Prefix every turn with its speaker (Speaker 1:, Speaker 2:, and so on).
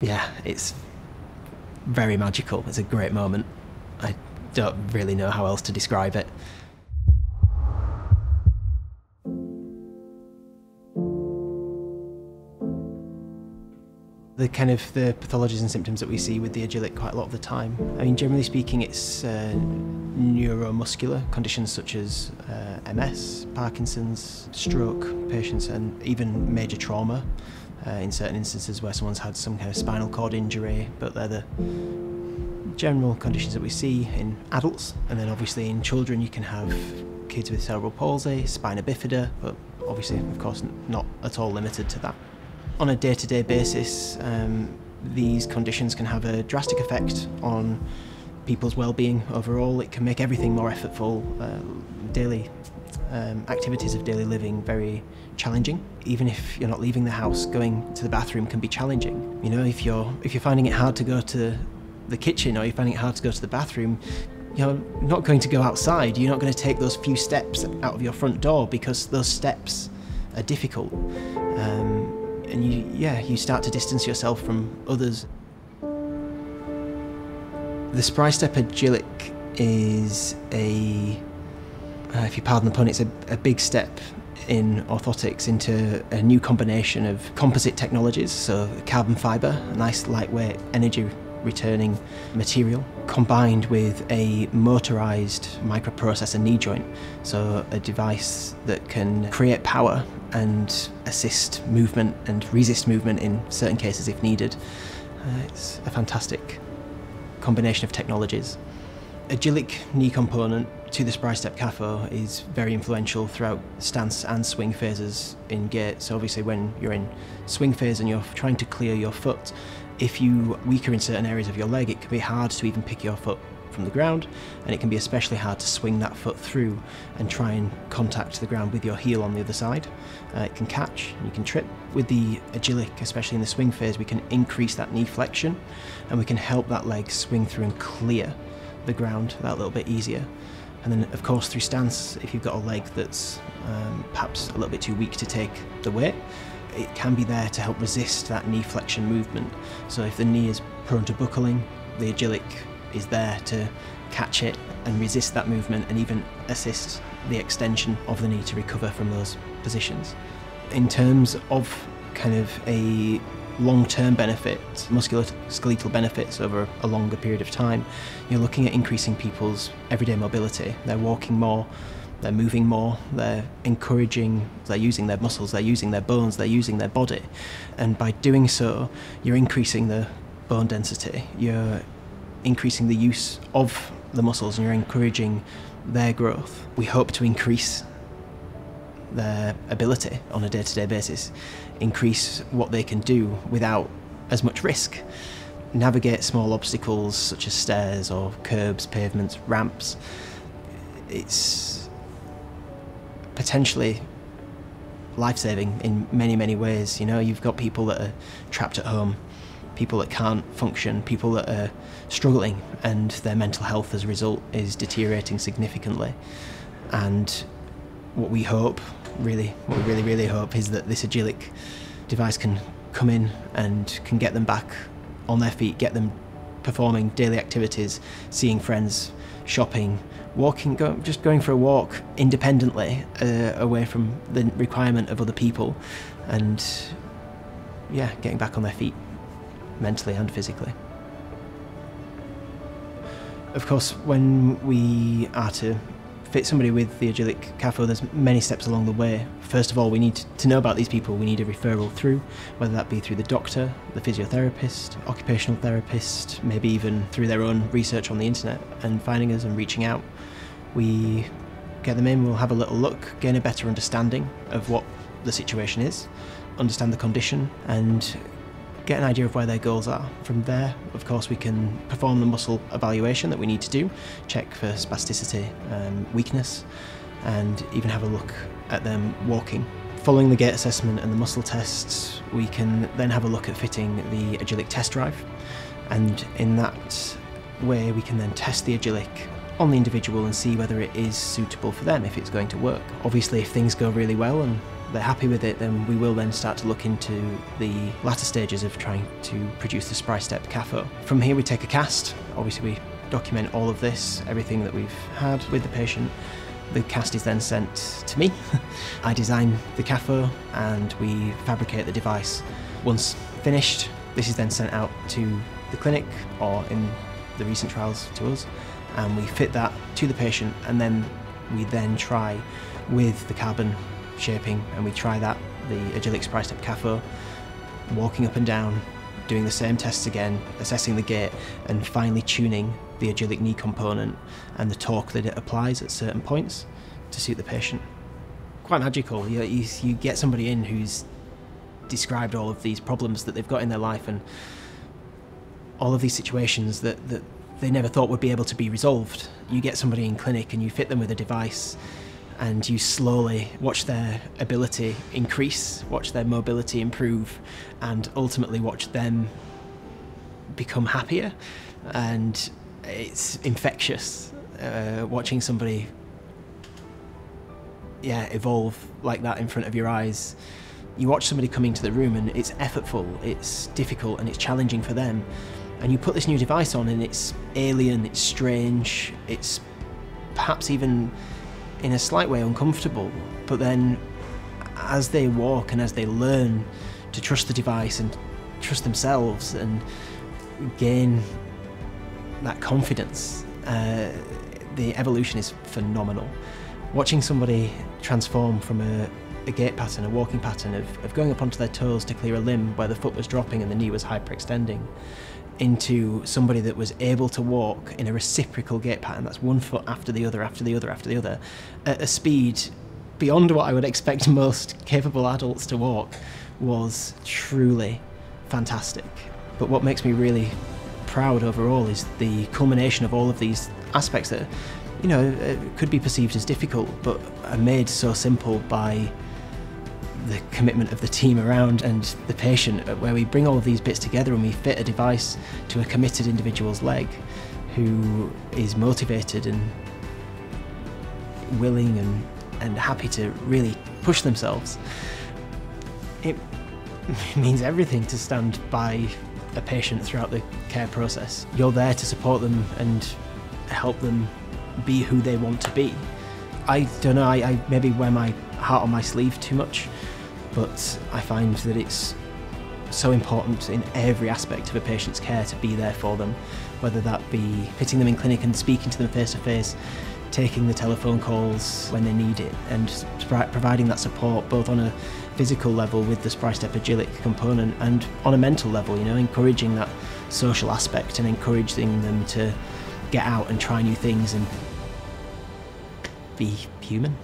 Speaker 1: Yeah, it's very magical. It's a great moment. I don't really know how else to describe it. The pathologies and symptoms that we see with the Agilik quite a lot of the time. I mean, generally speaking, it's neuromuscular conditions such as MS, Parkinson's, stroke patients, and even major trauma in certain instances where someone's had some kind of spinal cord injury, but they're the general conditions that we see in adults. And then obviously in children you can have kids with cerebral palsy, spina bifida, but obviously, of course, not at all limited to that. On a day-to-day basis, these conditions can have a drastic effect on people's well-being overall. It can make everything more effortful, daily activities of daily living very challenging. Even if you're not leaving the house, going to the bathroom can be challenging. You know, if you're finding it hard to go to the kitchen or you're finding it hard to go to the bathroom, you're not going to go outside. You're not going to take those few steps out of your front door because those steps are difficult. And you start to distance yourself from others. The SpryStep Agilik is if you pardon the pun, it's a big step in orthotics into a new combination of composite technologies, so carbon fibre, a nice lightweight energy returning material, combined with a motorised microprocessor knee joint, so a device that can create power and assist movement and resist movement in certain cases if needed. It's a fantastic combination of technologies. Agilik knee component to the SpryStep KAFO is very influential throughout stance and swing phases in gait. So obviously when you're in swing phase and you're trying to clear your foot, if you're weaker in certain areas of your leg, it can be hard to even pick your foot from the ground, and it can be especially hard to swing that foot through and try and contact the ground with your heel on the other side. It can catch, you can trip. With the Agilik, especially in the swing phase, we can increase that knee flexion and we can help that leg swing through and clear the ground that little bit easier. And then of course through stance, if you've got a leg that's perhaps a little bit too weak to take the weight, it can be there to help resist that knee flexion movement. So if the knee is prone to buckling, the Agilik is there to catch it and resist that movement and even assist the extension of the knee to recover from those positions. In terms of kind of a long-term benefit, musculoskeletal benefits over a longer period of time, you're looking at increasing people's everyday mobility. They're walking more, they're moving more, they're using their muscles, they're using their bones, they're using their body. And by doing so, you're increasing the bone density, you're increasing the use of the muscles, and you're encouraging their growth. We hope to increase their ability on a day-to-day basis, increase what they can do without as much risk, navigate small obstacles such as stairs or curbs, pavements, ramps. It's potentially life-saving in many, many ways. You know, you've got people that are trapped at home, people that can't function, people that are struggling, and their mental health as a result is deteriorating significantly. And what we really hope is that this Agilik device can come in and can get them back on their feet, get them performing daily activities, seeing friends, shopping, walking, just going for a walk independently, away from the requirement of other people, and yeah, getting back on their feet mentally and physically. Of course, when we are to fit somebody with the Agilik KAFO, there's many steps along the way. First of all, we need to know about these people. We need a referral through, whether that be through the doctor, the physiotherapist, occupational therapist, maybe even through their own research on the internet and finding us and reaching out. We get them in, we'll have a little look, gain a better understanding of what the situation is, understand the condition, and get an idea of where their goals are. From there, of course, we can perform the muscle evaluation that we need to do, check for spasticity, weakness, and even have a look at them walking. Following the gait assessment and the muscle tests, we can then have a look at fitting the Agilik test drive, and in that way we can then test the Agilik on the individual and see whether it is suitable for them, if it's going to work. Obviously, if things go really well and they're happy with it, then we will then start to look into the latter stages of trying to produce the SpryStep KAFO. From here we take a cast. Obviously we document all of this, everything that we've had with the patient. The cast is then sent to me. I design the KAFO and we fabricate the device. Once finished, this is then sent out to the clinic, or in the recent trials to us, and we fit that to the patient, and then we then try with the carbon shaping, and we try that, the Agilik SpryStep KAFO, walking up and down, doing the same tests again, assessing the gait, and finally tuning the Agilik knee component and the torque that it applies at certain points to suit the patient. Quite magical. You get somebody in who's described all of these problems that they've got in their life and all of these situations that they never thought would be able to be resolved. You get somebody in clinic and you fit them with a device and you slowly watch their ability increase, watch their mobility improve, and ultimately watch them become happier. And it's infectious, watching somebody evolve like that in front of your eyes. You watch somebody come into the room and it's effortful, it's difficult and it's challenging for them. And you put this new device on and it's alien, it's strange, it's perhaps even in a slight way uncomfortable. But then as they walk and as they learn to trust the device and trust themselves and gain that confidence, the evolution is phenomenal. Watching somebody transform from a gait pattern, a walking pattern of going up onto their toes to clear a limb where the foot was dropping and the knee was hyperextending, into somebody that was able to walk in a reciprocal gait pattern, that's one foot after the other, after the other, after the other, at a speed beyond what I would expect most capable adults to walk, was truly fantastic. But what makes me really proud overall is the culmination of all of these aspects that, you know, could be perceived as difficult, but are made so simple by the commitment of the team around and the patient, where we bring all of these bits together and we fit a device to a committed individual's leg who is motivated and willing and happy to really push themselves. It means everything to stand by a patient throughout the care process. You're there to support them and help them be who they want to be. I don't know, I maybe wear my heart on my sleeve too much, but I find that it's so important in every aspect of a patient's care to be there for them, whether that be pitting them in clinic and speaking to them face to face, taking the telephone calls when they need it, and providing that support both on a physical level with the SpryStep Agilik component and on a mental level, you know, encouraging that social aspect and encouraging them to get out and try new things and be human.